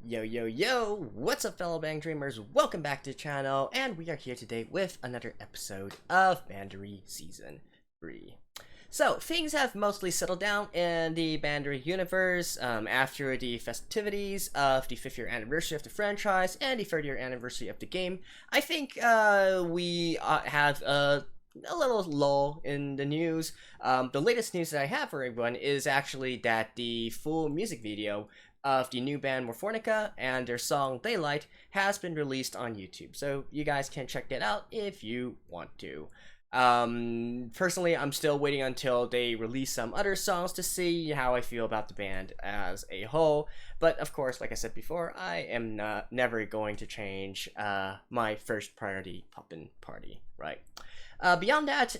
Yo yo yo, what's up fellow Bang Dreamers, welcome back to the channel, and we are here today with another episode of Bandori Season 3. So, things have mostly settled down in the Bandori universe after the festivities of the 5th year anniversary of the franchise and the 3rd year anniversary of the game. I think we have a little lull in the news. The latest news that I have for everyone is actually that the full music video of the new band Morphonica and their song Daylight has been released on YouTube. So you guys can check that out if you want to. Personally, I'm still waiting until they release some other songs to see how I feel about the band as a whole. But of course, like I said before, I am never going to change my first priority Poppin' Party, right? Beyond that,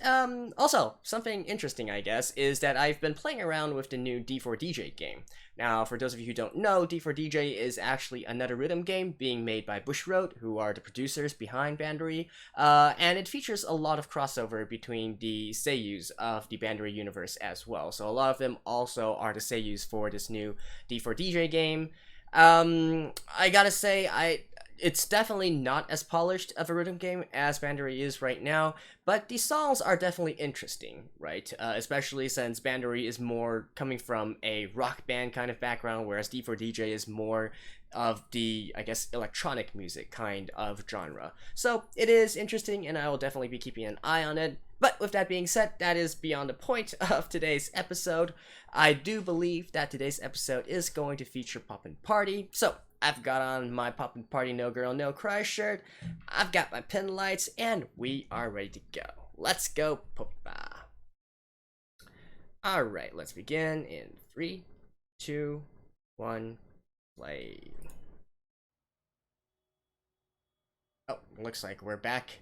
also, something interesting, I guess, is that I've been playing around with the new D4DJ game. Now, for those of you who don't know, D4DJ is actually another rhythm game being made by Bushroad, who are the producers behind Bandori, and it features a lot of crossover between the seiyus of the Bandori universe as well. So a lot of them also are the seiyus for this new D4DJ game. I gotta say, it's definitely not as polished of a rhythm game as Bandori is right now, but the songs are definitely interesting, right? Especially since Bandori is more coming from a rock band kind of background, whereas D4DJ is more of the, I guess, electronic music kind of genre. So it is interesting, and I will definitely be keeping an eye on it. But with that being said, that is beyond the point of today's episode. I do believe that today's episode is going to feature Poppin' Party, so I've got on my Poppin' Party No Girl No Cry shirt, I've got my pin lights, and we are ready to go. Let's go, Popipa. Alright, let's begin in 3, 2, 1, play. Oh, looks like we're back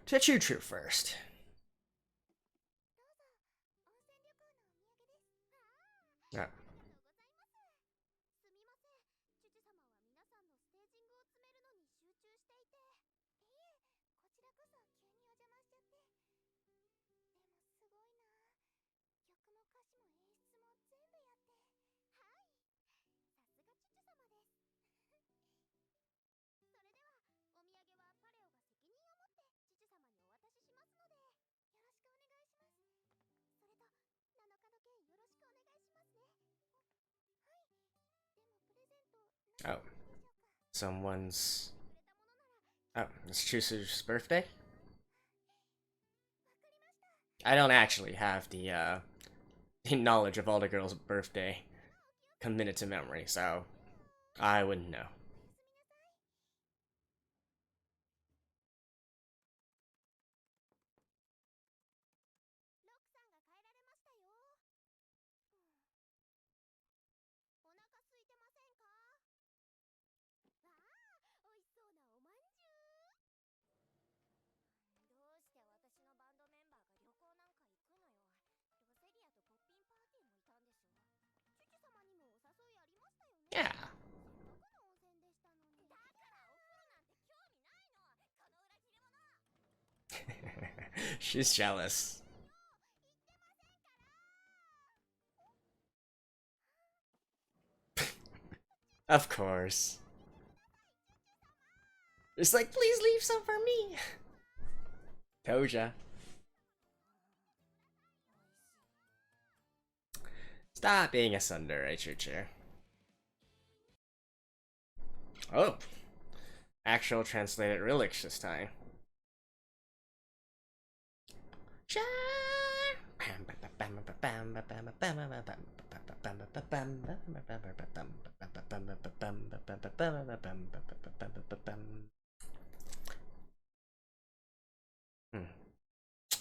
to Choo Choo first. Oh. Oh. Someone's... Oh, it's Choo Choo's birthday? I don't actually have the knowledge of all the girls' birthday committed to memory, so I wouldn't know. Yeah. She's jealous. Of course. It's like, please leave some for me. Toja. Stop being a tsundere, Choo Choo. Oh. Actual translated relics this time.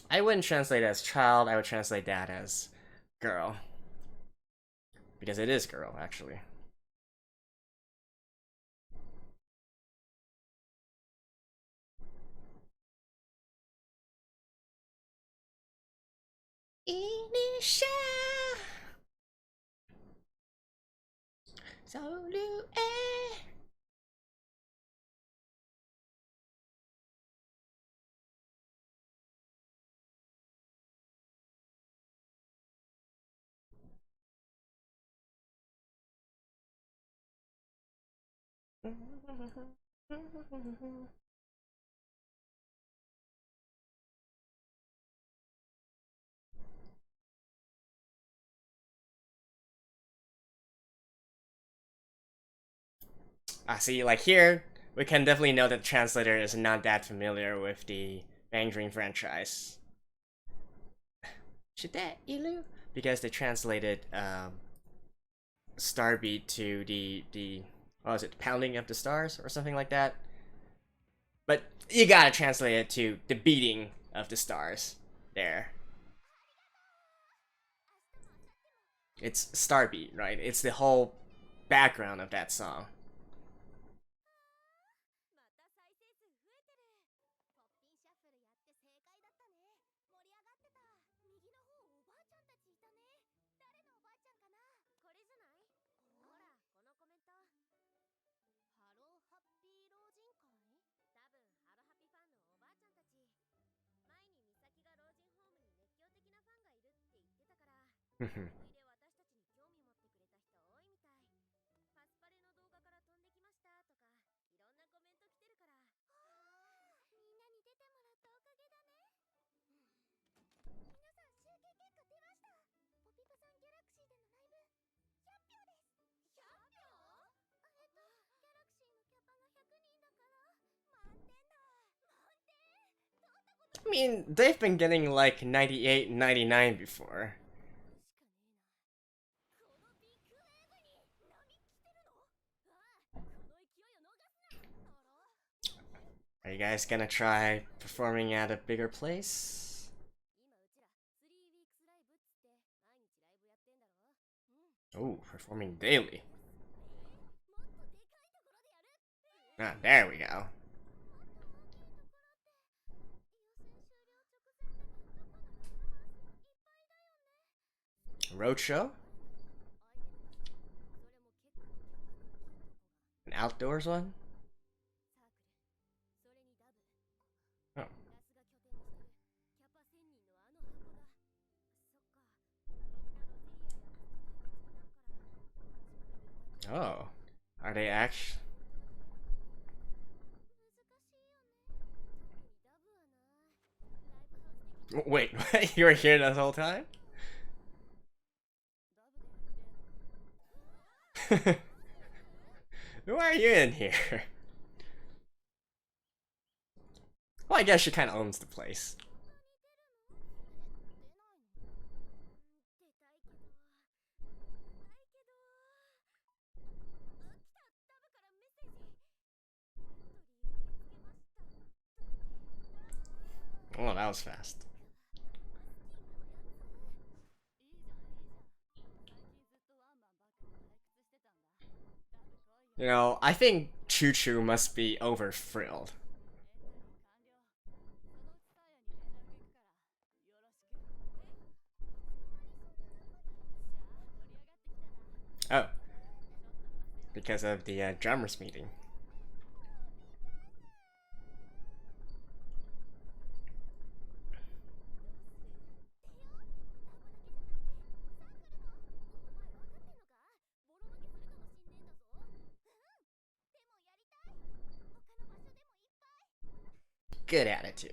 I wouldn't translate as child, I would translate that as girl. Because it is girl, actually. Inisha Solu I see, like here, we can definitely know that the translator is not that familiar with the Bang Dream franchise. Should that ilu? Because they translated Starbeat to the what was it, Pounding of the Stars or something like that. But you gotta translate it to the beating of the stars. There. It's Starbeat, right? It's the whole background of that song. I mean, they've been getting like 98, 99 before. Are you guys gonna try performing at a bigger place? Oh, performing daily. Ah, there we go. Roadshow? An outdoors one? Oh. Oh. Are they actually? Wait, you were here this whole time? Who are you in here? Well, I guess she kind of owns the place. Oh, that was fast. You know, I think Choo Choo must be over thrilled. Oh, because of the drummers meeting. Good attitude.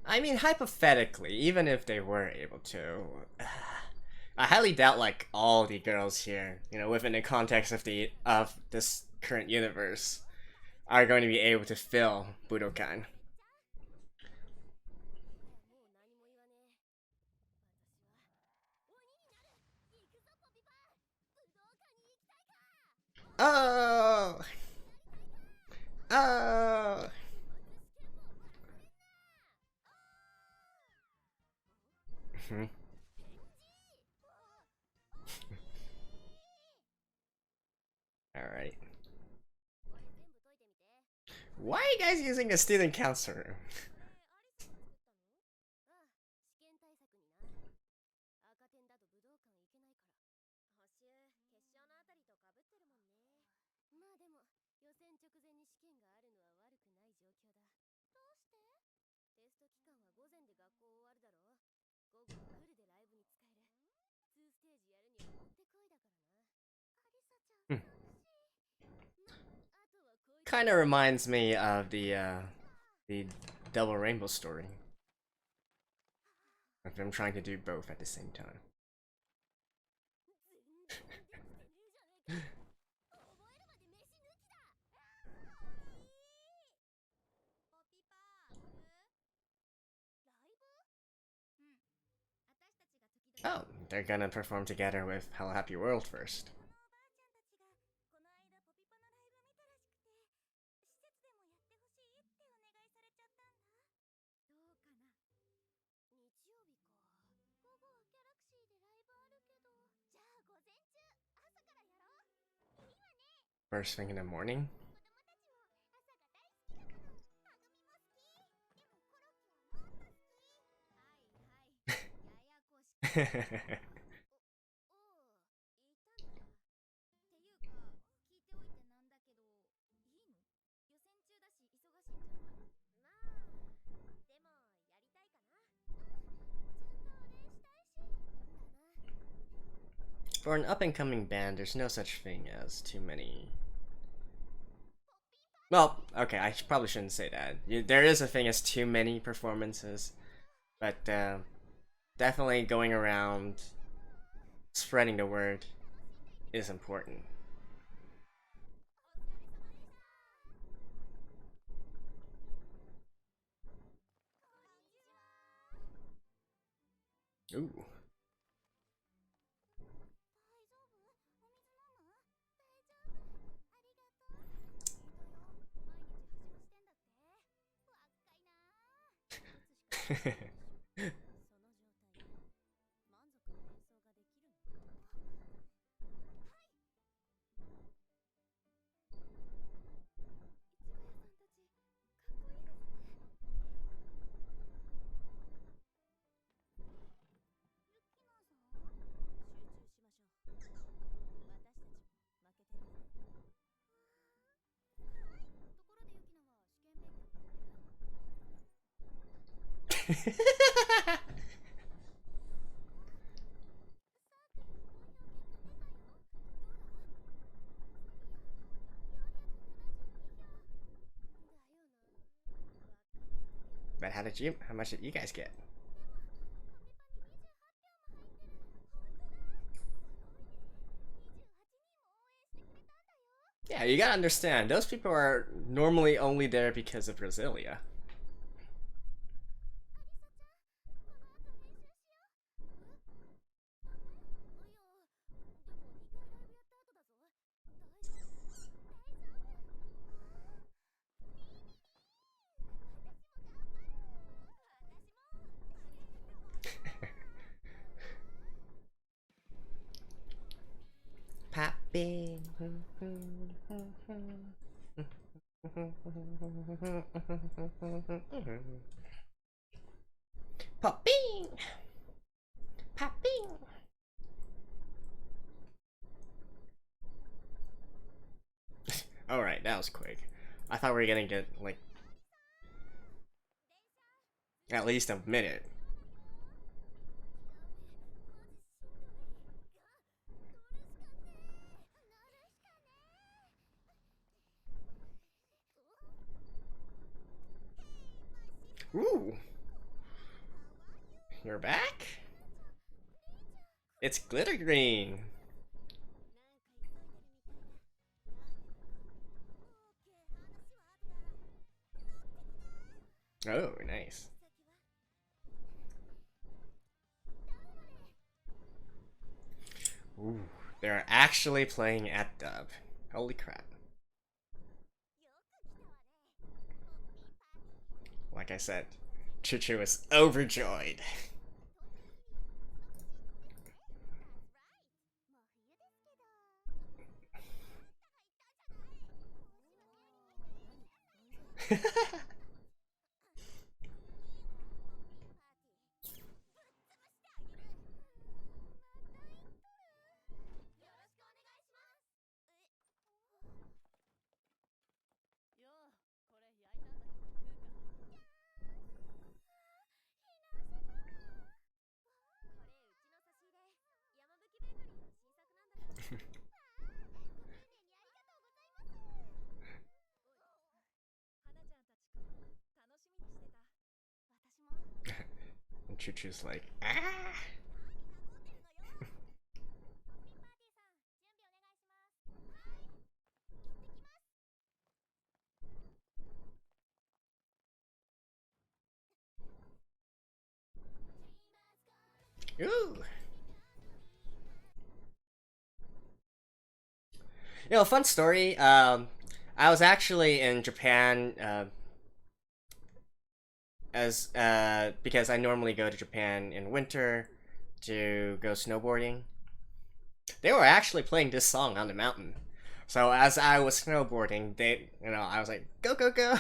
I mean, hypothetically, even if they were able to, I highly doubt like all the girls here, you know, within the context of this current universe, are going to be able to fill Budokan. Oh, oh. All right. Why are you guys using a student council room? Kind of reminds me of the Double Rainbow story. If I'm trying to do both at the same time. Oh, they're gonna perform together with Hello Happy World first. First thing in the morning? For an up-and-coming band, there's no such thing as too many... Well, okay, I probably shouldn't say that. There is a thing as too many performances, but definitely going around spreading the word is important. Ooh. But how much did you guys get? Yeah, you gotta understand, those people are normally only there because of Brasilia. Popping. Popping. Popping. Alright, that was quick. I thought we were gonna get, like, at least a minute. Ooh. You're back? It's glitter green. Oh, nice. Ooh, they're actually playing at Dub. Holy crap. Like I said, Chuchu is overjoyed. Choo Choo's like, ah. Ooh. You know, fun story. I was actually in Japan as because I normally go to Japan in winter to go snowboarding. They were actually playing this song on the mountain. So as I was snowboarding, I was like, go, go, go.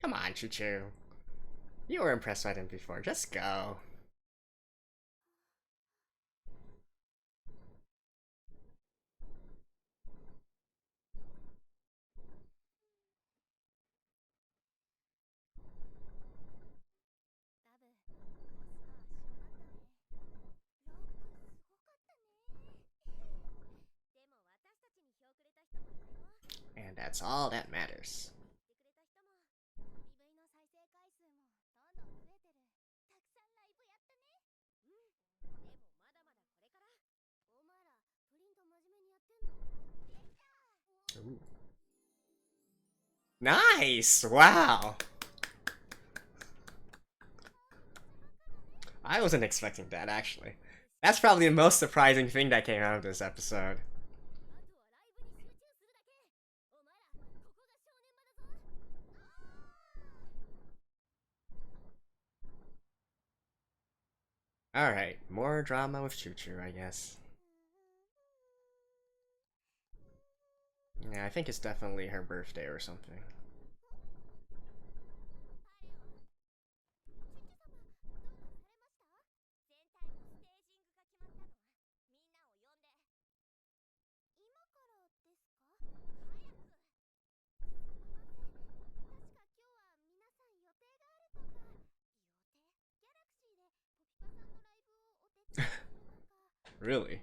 Come on, Choo Choo. You were impressed by them before. Just go. And that's all that matters. Ooh. Nice! Wow! I wasn't expecting that, actually. That's probably the most surprising thing that came out of this episode. Alright, more drama with Choo Choo, I guess. Yeah, I think it's definitely her birthday or something. Really?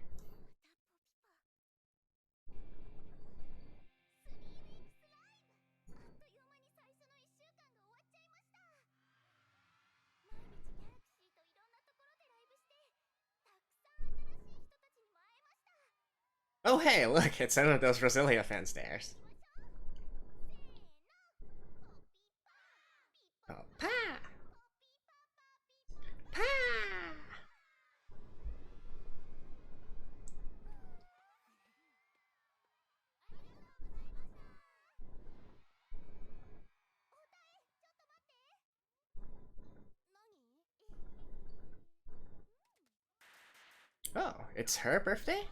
Oh hey, look, it's one of those Brasilia fan stairs. Oh, pa! Pa! Oh, it's her birthday?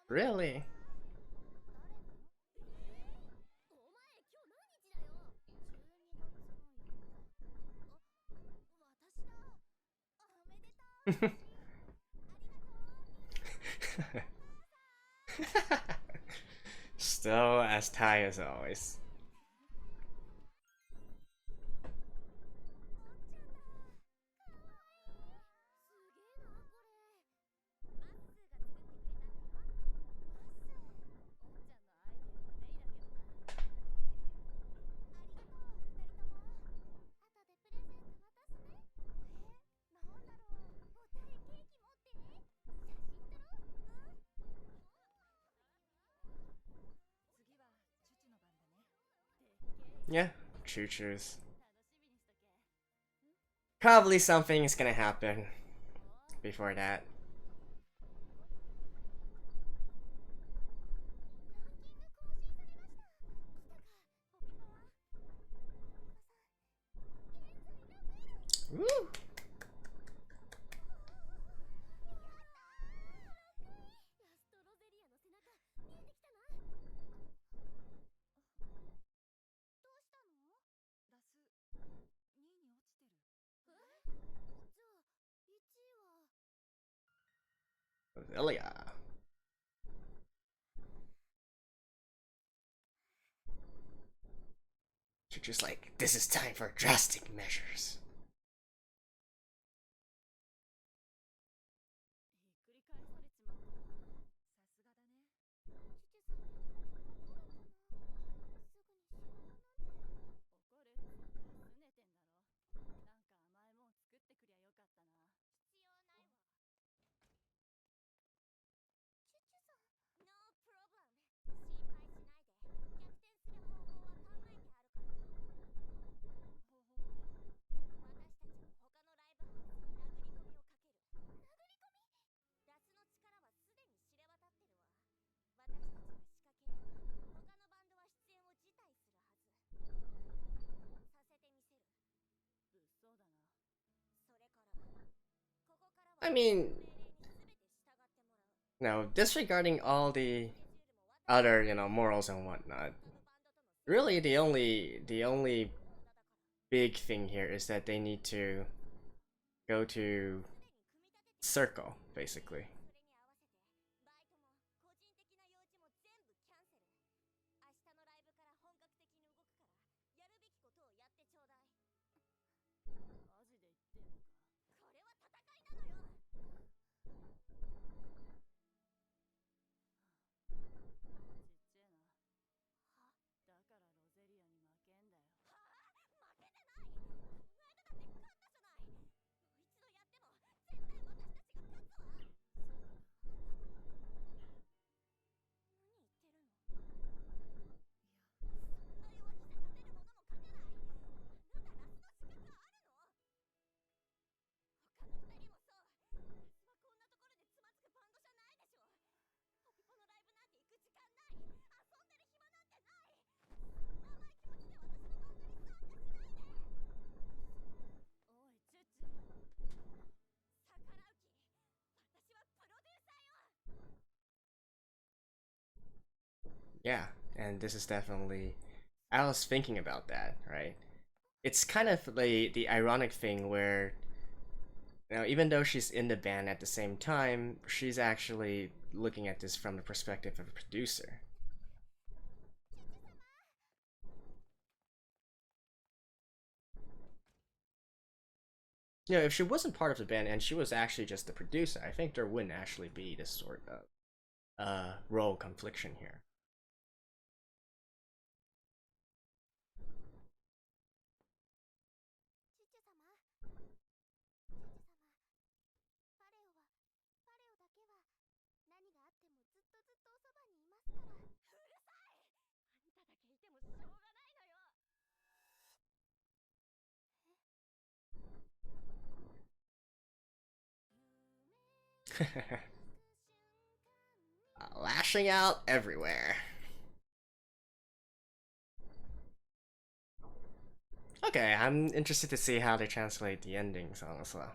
Really? Still as tight as always. Yeah, Choo Choo's. Probably something is gonna happen before that. Woo! Aurelia. You're just like, this is time for drastic measures. I mean, no, disregarding all the other, morals and whatnot, really the only big thing here is that they need to go to circle, basically. Yeah, and this is definitely. I was thinking about that, right? It's kind of the ironic thing where, even though she's in the band at the same time, she's actually looking at this from the perspective of a producer. If she wasn't part of the band and she was actually just the producer, I think there wouldn't actually be this sort of role confliction here. Lashing out everywhere. Okay, I'm interested to see how they translate the ending song as well.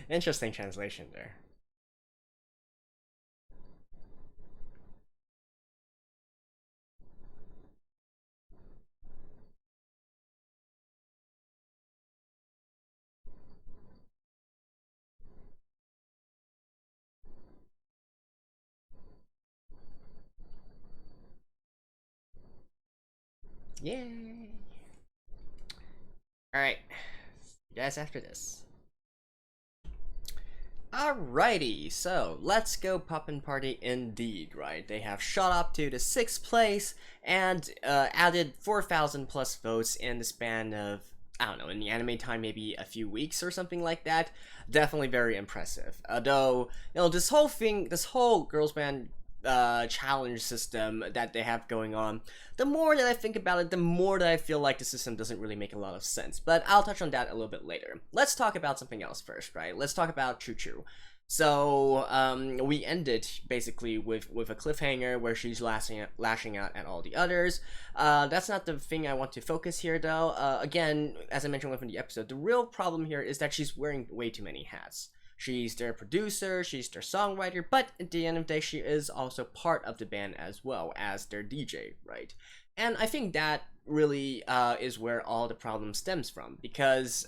Interesting translation there. Yay! Alright, see you guys after this. Alrighty, so let's go Poppin' Party indeed, right? They have shot up to the 6th place and added 4,000 plus votes in the span of I don't know, in the anime time, maybe a few weeks or something like that. Definitely very impressive. Although, this whole thing, this whole girls band challenge system that they have going on, the more that I think about it, the more that I feel like the system doesn't really make a lot of sense. But I'll touch on that a little bit later. Let's talk about something else first, right? Let's talk about Choo Choo. So we ended basically with a cliffhanger where she's lashing out at all the others. That's not the thing I want to focus here, though. Again, as I mentioned within the episode, the real problem here is that she's wearing way too many hats. She's their producer, she's their songwriter, but at the end of the day, she is also part of the band as well as their DJ, right? And I think that really is where all the problem stems from, because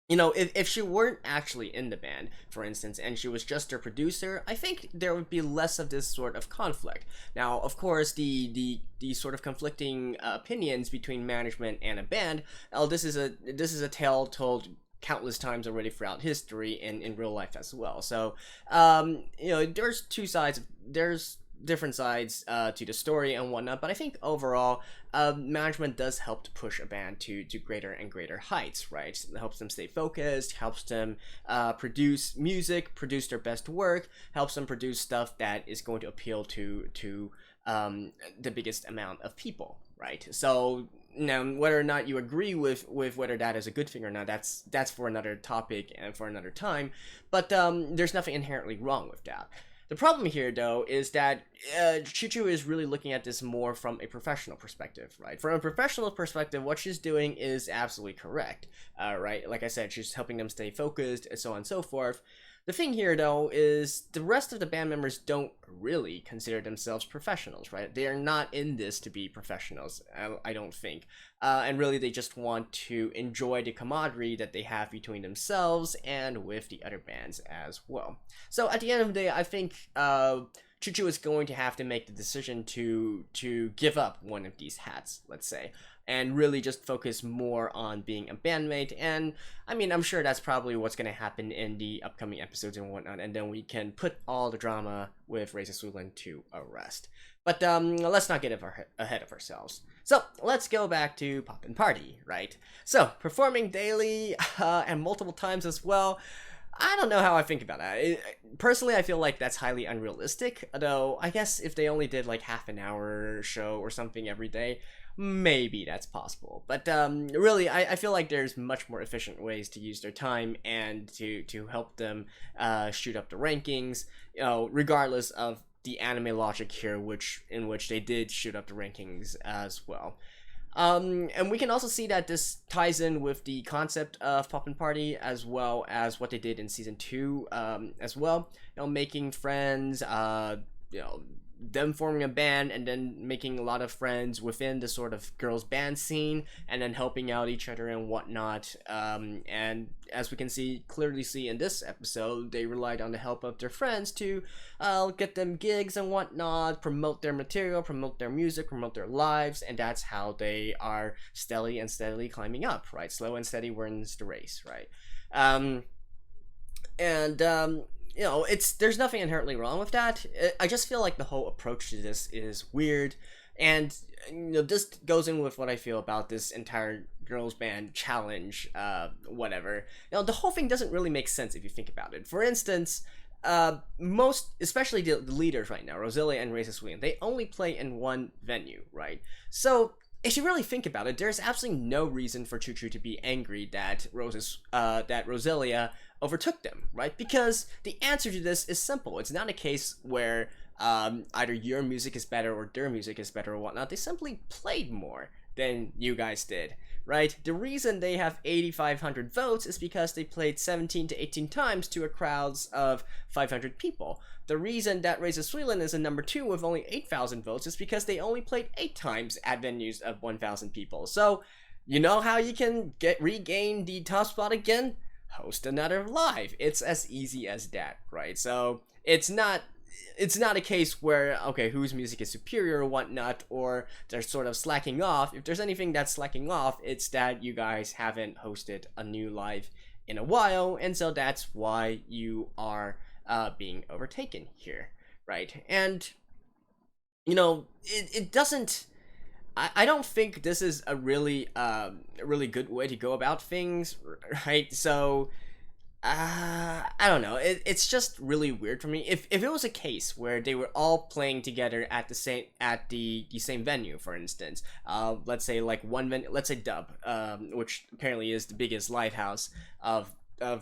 if she weren't actually in the band, for instance, and she was just her producer, I think there would be less of this sort of conflict. Now, of course, the sort of conflicting opinions between management and a band, this is a tale told countless times already throughout history in real life as well. So, there's two sides. There's different sides to the story and whatnot, but I think overall management does help to push a band to greater and greater heights, right? It helps them stay focused, helps them produce music, produce their best work, helps them produce stuff that is going to appeal to the biggest amount of people, right? So now, whether or not you agree with whether that is a good thing or not, that's for another topic and for another time, but there's nothing inherently wrong with that. The problem here, though, is that Choo Choo is really looking at this more from a professional perspective, right? From a professional perspective, what she's doing is absolutely correct, right? Like I said, she's helping them stay focused, and so on and so forth. The thing here, though, is the rest of the band members don't really consider themselves professionals, right? They are not in this to be professionals, I don't think. And really, they just want to enjoy the camaraderie that they have between themselves and with the other bands as well. So at the end of the day, I think Choo Choo is going to have to make the decision to give up one of these hats, let's say, and really just focus more on being a bandmate. And I mean, I'm sure that's probably what's going to happen in the upcoming episodes and whatnot, and then we can put all the drama with Razor Sulan to a rest. But let's not get ahead of ourselves. So let's go back to Poppin' Party, right? So performing daily and multiple times as well. I don't know how I think about that. Personally, I feel like that's highly unrealistic, though I guess if they only did like half an hour show or something every day, maybe that's possible. But really, I feel like there's much more efficient ways to use their time and to help them shoot up the rankings, regardless of the anime logic here, in which they did shoot up the rankings as well. And we can also see that this ties in with the concept of Poppin' Party, as well as what they did in season 2 as well. Making friends, them forming a band and then making a lot of friends within the sort of girls band scene, and then helping out each other and whatnot. And as we can clearly see in this episode, they relied on the help of their friends to get them gigs and whatnot, promote their material, promote their music, promote their lives, and that's how they are steadily climbing up, right? Slow and steady wins the race, right? There's nothing inherently wrong with that. I just feel like the whole approach to this is weird, and this goes in with what I feel about this entire girls band challenge, whatever. The whole thing doesn't really make sense if you think about it. For instance, especially the leaders right now, Roselia and Razor Sulan, they only play in one venue, right? So if you really think about it, there's absolutely no reason for Choo Choo to be angry that Roselia overtook them, right? Because the answer to this is simple. It's not a case where either your music is better or their music is better or whatnot. They simply played more than you guys did, right? The reason they have 8,500 votes is because they played 17 to 18 times to a crowds of 500 people. The reason that Razor Sulan is in number 2 with only 8,000 votes is because they only played 8 times at venues of 1,000 people. So, you know how you can regain the top spot again? Host another live. It's as easy as that, right? So it's not a case where, okay, whose music is superior or whatnot, or they're sort of slacking off. If there's anything that's slacking off, it's that you guys haven't hosted a new live in a while, and so that's why you are being overtaken here, right? And it doesn't I don't think this is a really good way to go about things, right? So I don't know. It's just really weird for me. If it was a case where they were all playing together at the same venue, for instance, let's say like one venue, let's say Dub, which apparently is the biggest live house of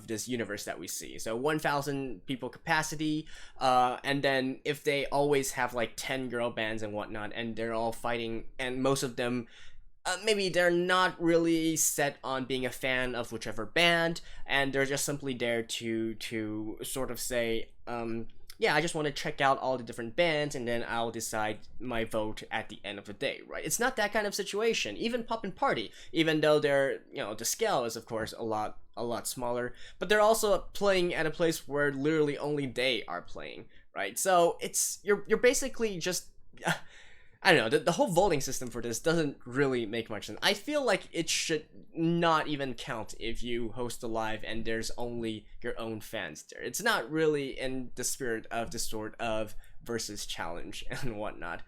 this universe that we see. So 1,000 people capacity, and then if they always have like 10 girl bands and whatnot, and they're all fighting, and most of them maybe they're not really set on being a fan of whichever band, and they're just simply there to sort of say, yeah, I just want to check out all the different bands, and then I'll decide my vote at the end of the day, right? It's not that kind of situation. Even Pop and Party, even though they're, the scale is of course a lot smaller, but they're also playing at a place where literally only they are playing, right? So you're basically just I don't know, the whole voting system for this doesn't really make much sense. I feel like it should not even count if you host a live and there's only your own fans there. It's not really in the spirit of this sort of versus challenge and whatnot.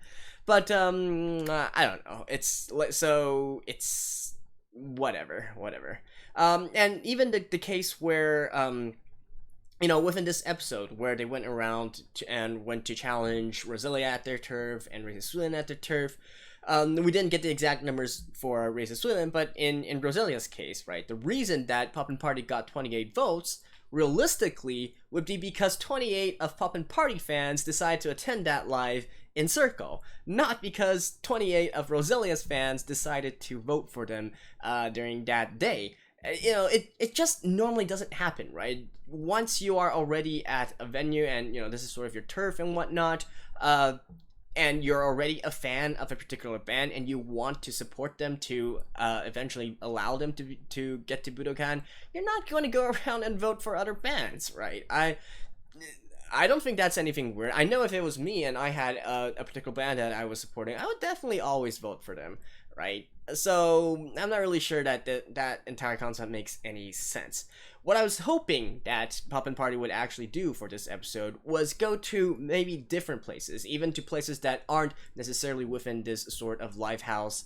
But I don't know. It's whatever. And even the case where within this episode where they went around and went to challenge Roselia at their turf and Razor Suilin at their turf, we didn't get the exact numbers for Razor Suilin, but in Roselia's case, right, the reason that Pop and Party got 28 votes, realistically, would be because 28 of Pop and Party fans decided to attend that live in Circle, not because 28 of Roselia's fans decided to vote for them during that day. It just normally doesn't happen, right? Once you are already at a venue and, this is sort of your turf and whatnot, and you're already a fan of a particular band and you want to support them to eventually allow them to get to Budokan, you're not going to go around and vote for other bands, right? I don't think that's anything weird. I know if it was me and I had a particular band that I was supporting, I would definitely always vote for them, right? So I'm not really sure that that entire concept makes any sense. What I was hoping that Pop and Party would actually do for this episode was go to maybe different places, even to places that aren't necessarily within this sort of live house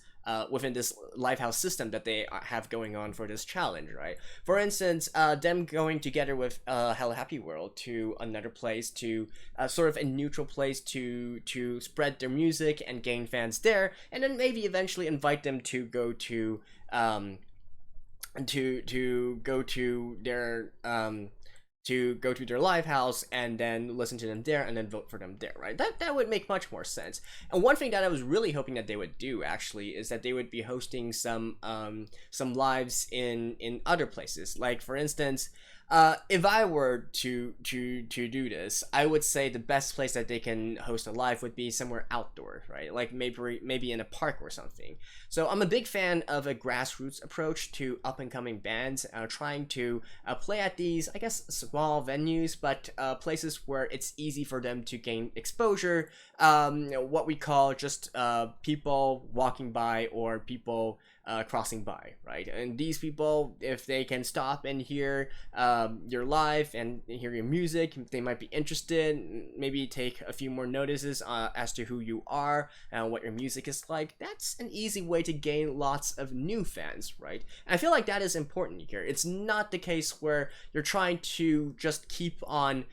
within this Lifehouse system that they have going on for this challenge, right? For instance, them going together with Hello Happy World to another place, to sort of a neutral place to spread their music and gain fans there, and then maybe eventually invite them to go to go to their live house and then listen to them there and then vote for them there, right? That would make much more sense. And one thing that I was really hoping that they would do actually is that they would be hosting some lives in other places. Like for instance, if I were to do this, I would say the best place that they can host a live would be somewhere outdoor, right? Like maybe in a park or something. So I'm a big fan of a grassroots approach to up and coming bands, trying to play at these, I guess, small venues, but places where it's easy for them to gain exposure. What we call just people walking by or people crossing by, right? And these people, if they can stop and hear your live and hear your music, they might be interested, maybe take a few more notices as to who you are and what your music is like. That's an easy way to gain lots of new fans, right? And I feel like that is important here. It's not the case where you're trying to just keep on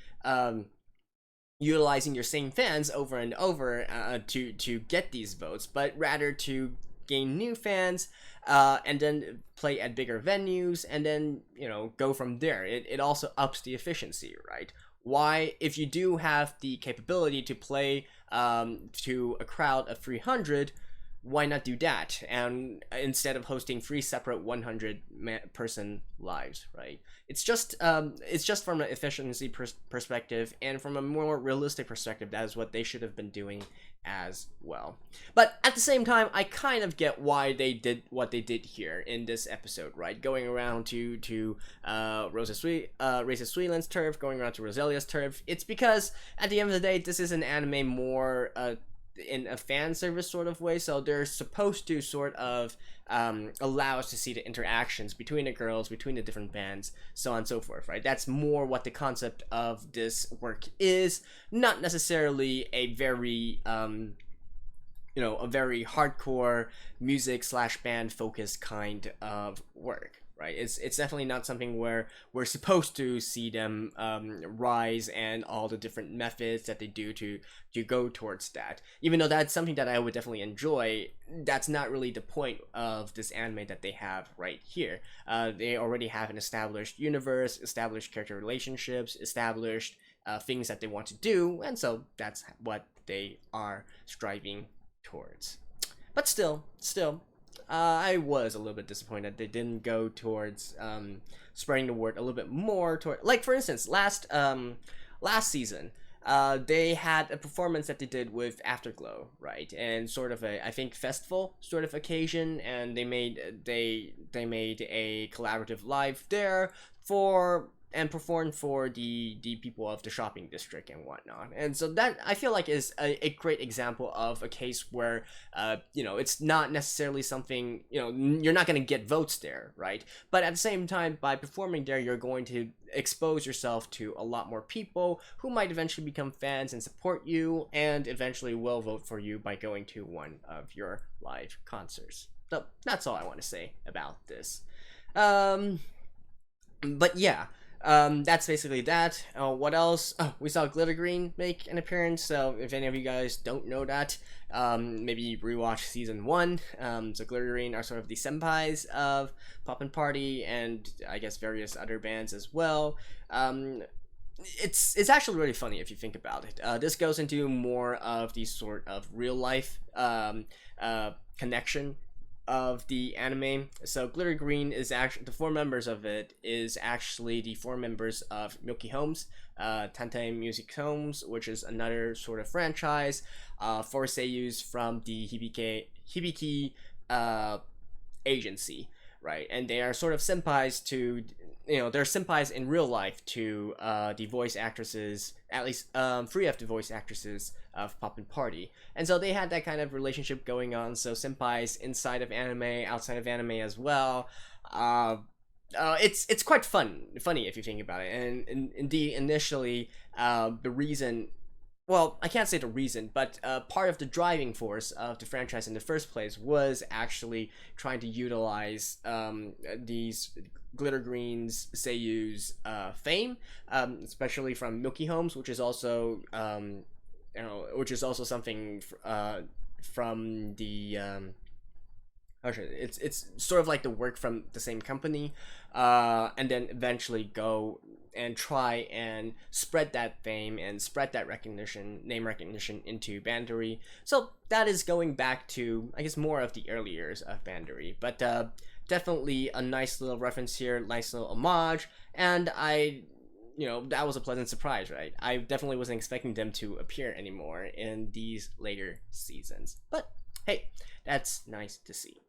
utilizing your same fans over and over to get these votes, but rather to gain new fans and then play at bigger venues and then go from there. It also ups the efficiency, right? Why, if you do have the capability to play to a crowd of 300, why not do that? And instead of hosting 3 separate 100-person lives, right? It's just from an efficiency perspective and from a more realistic perspective, that is what they should have been doing as well. But at the same time, I kind of get why they did what they did here in this episode, right? Going around to Razor Suilin's turf, going around to Roselia's turf. It's because at the end of the day, this is an anime more in a fan service sort of way, so they're supposed to sort of allow us to see the interactions between the girls, between the different bands, so on and so forth, right? That's more what the concept of this work is, not necessarily a very a very hardcore music slash band focused kind of work, right? It's definitely not something where we're supposed to see them rise and all the different methods that they do to go towards that. Even though that's something that I would definitely enjoy, that's not really the point of this anime that they have right here. They already have an established universe, established character relationships, established things that they want to do, and so that's what they are striving towards. But still, I was a little bit disappointed they didn't go towards spreading the word a little bit more toward, like, for instance, last season, they had a performance that they did with Afterglow, right, and sort of a, I think, festival sort of occasion, and they made a collaborative live there for and performed for the people of the shopping district and whatnot. And so that, I feel like, is a great example of a case where it's not necessarily something, you're not going to get votes there, right? But at the same time, by performing there, you're going to expose yourself to a lot more people who might eventually become fans and support you, and eventually will vote for you by going to one of your live concerts. So that's all I want to say about this. But yeah, that's basically that. What else? Oh, we saw Glitter Green make an appearance, so if any of you guys don't know that, maybe rewatch season 1. So Glitter Green are sort of the senpais of Poppin' Party, and I guess various other bands as well. It's actually really funny if you think about it. This goes into more of the sort of real life connection of the anime. So Glitter Green is actually, the 4 members of it is actually the 4 members of Milky Homes, Tantei Music Homes, which is another sort of franchise for seiyus from the Hibiki agency, right? And they are sort of senpais to, they're senpais in real life to the voice actresses, at least 3 of the voice actresses of Poppin' Party. And so they had that kind of relationship going on, so senpais inside of anime, outside of anime as well. It's quite funny if you think about it. And indeed, initially, the reason, well, I can't say the reason, but part of the driving force of the franchise in the first place was actually trying to utilize these Glitter Green's seiyu's fame, especially from Milky Homes, which is also something from the it's sort of like the work from the same company, and then eventually go and try and spread that fame and spread that name recognition into Bandori. So that is going back to, I guess, more of the early years of Bandori, but definitely a nice little reference here, nice little homage, and that was a pleasant surprise, right? I definitely wasn't expecting them to appear anymore in these later seasons, but hey, that's nice to see.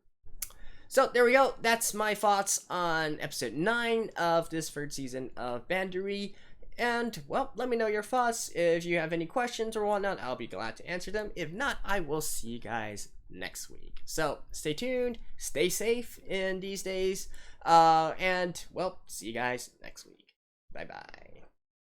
So there we go, that's my thoughts on episode 9 of this 3rd season of Bandori. And, well, let me know your thoughts. If you have any questions or whatnot, I'll be glad to answer them. If not, I will see you guys next week. So stay tuned, stay safe in these days, and, well, see you guys next week. Bye bye.